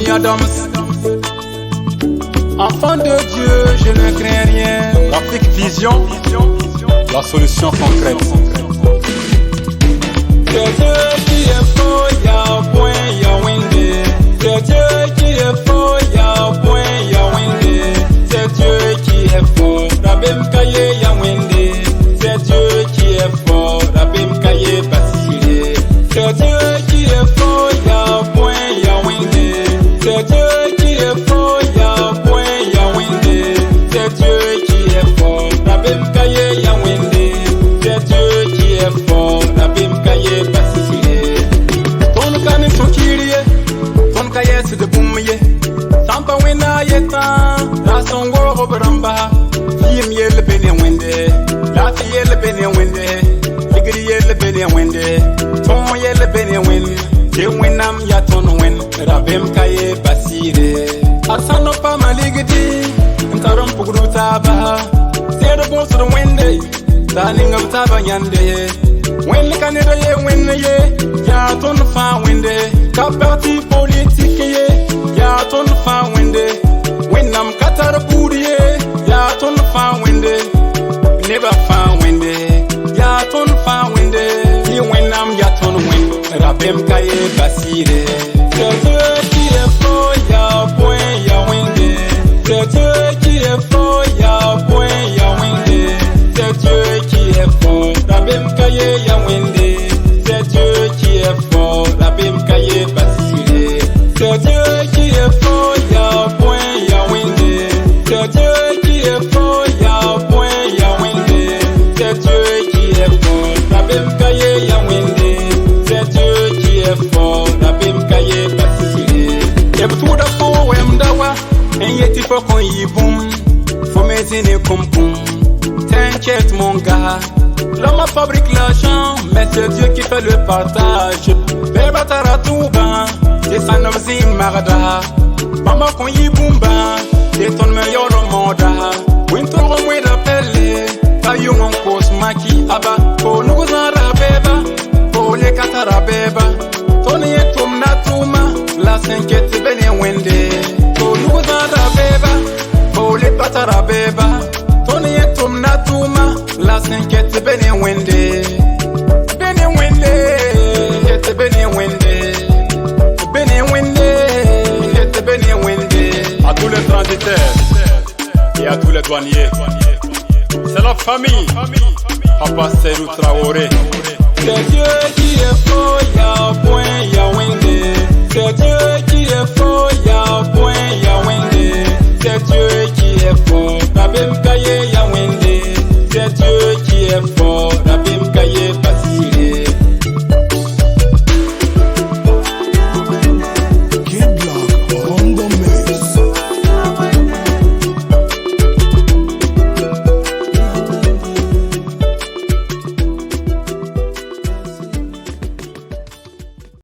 Tony Adams. Enfant de Dieu, je ne crains rien. L'Afrique Vision, la solution concrète. C'est Dieu qui est fort, y'a point, y'a windé. C'est Dieu qui est fort, y'a point, y'a windé. C'est Dieu qui est fort, Rabem Kaye, y'a windé. C'est Dieu qui est fort, Rabem Kaye, Basile. C'est Dieu qui est fort, y'a point, y'a windé. C'est Dieu qui est fort, y'a point, y'a windé. C'est Dieu qui est fort, Rabem Kaye, y'a windé. C'est Dieu qui est fort, Rabem Kaye, Basile. Ton kani tokirie, ton kaye se de boumye. Sampa wena yeta, la songo robramba. Fiem yel bene wende, la fiel bene wende. Ligri yel bene wende, ton yel bene wende. Je wenam ya ton wen, Rabem Kaye Basile. Asano pa maligidi, ntarom pugru taba. Zero boss the wende, darling of taba yande. When the Canada ye win ye, ya ton fa wende. Ka parti politique ye, ya ton fa wende. When I'm Qatar buri ye, ya ton fa wende. Never fa wende, ya ton fa wende. Ni when I'm ya ton wende. Rabem Kaye Basile. C'est Dieu qui est fort, y'a point, y'a windé. C'est Dieu qui est fort, y'a point, y'a windé. C'est Dieu qui est fort, Rabem Kaye, y'a windé. C'est Dieu qui est fort, Rabem Kaye Basile. C'est Dieu qui est fort, y'a point, y'a windé. C'est Dieu qui est fort, y'a point, y'a windé. C'est Dieu qui est fort, Rabem Kaye, y'a windé. C'est Dieu qui est fort, Rabem Kaye Basile. Y'a tout d'abord, Wemdawa, et y'a faut qu'on y boum, faut m'aider comme boum. T'inquiète mon gars, l'homme fabrique l'argent, mais c'est Dieu qui fait le partage. Beba taratouba, c'est ça nous marada. Maman qu'on y boumba, c'est ton meilleur monde. Winter au moins d'appel, taillou mon cause maki aba. Pour nous en rabeba, pour les katarabeba. Ton y toum natuma, la s'inquiète bene wende. Pour nous en rabeba, pour les patarabeba. Tony etum natuma, la s'inquiète bene wende. Bene wende, yete bene wende. Bene wende, yete bene wende. À tous les transitaires et à tous les douaniers, c'est la famille, Papa Serou Traoré. C'est Dieu qui est fort, y'a point, y'a wende. C'est Dieu qui est fort, y'a point, y'a wende. C'est Dieu qui est fort, Rabem Kaye, y'a wende. C'est Dieu